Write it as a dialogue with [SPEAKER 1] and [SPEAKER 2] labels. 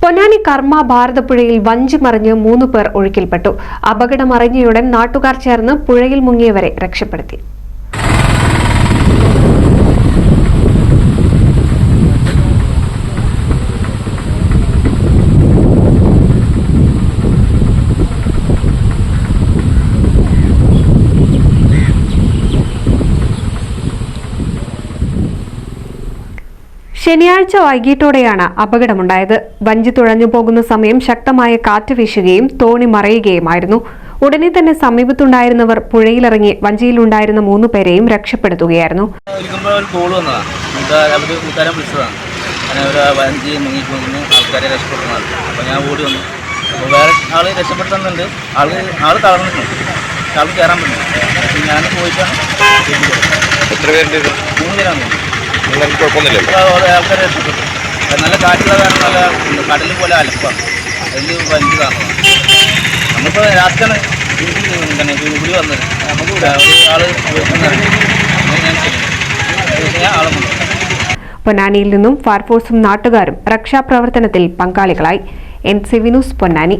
[SPEAKER 1] പൊന്നാനി കർമ്മ ഭാരതപ്പുഴയിൽ വഞ്ചി മറിഞ്ഞ് 3 പേർ ഒഴുക്കിൽപ്പെട്ടു. അപകടമറിഞ്ഞയുടൻ നാട്ടുകാർ ചേർന്ന് പുഴയിൽ മുങ്ങിയവരെ രക്ഷപ്പെടുത്തി. ശനിയാഴ്ച വൈകിട്ടോടെയാണ് അപകടമുണ്ടായത്. വഞ്ചി തുഴഞ്ഞു പോകുന്ന സമയം ശക്തമായ കാറ്റ് വീശുകയും തോണി മറയുകയുമായിരുന്നു. ഉടനെ തന്നെ സമീപത്തുണ്ടായിരുന്നവർ പുഴയിലിറങ്ങി വഞ്ചിയിലുണ്ടായിരുന്ന 3 പേരെയും രക്ഷപ്പെടുത്തുകയായിരുന്നു.
[SPEAKER 2] നല്ല കാറ്റുള്ള കാരണം നല്ല കടൽ പോലെ അലപ്പാണ്. അതിൽ വഞ്ചി കാണുന്നത് നമ്മളിപ്പോൾ രാത്രിയാണ് കൂടി വന്നത്. നമുക്ക് ആള് ആളുണ്ട്.
[SPEAKER 1] പൊന്നാനിയിൽ നിന്നും ഫയർഫോഴ്സും നാട്ടുകാരും രക്ഷാപ്രവർത്തനത്തിൽ പങ്കാളികളായി. NCV news Ponnani.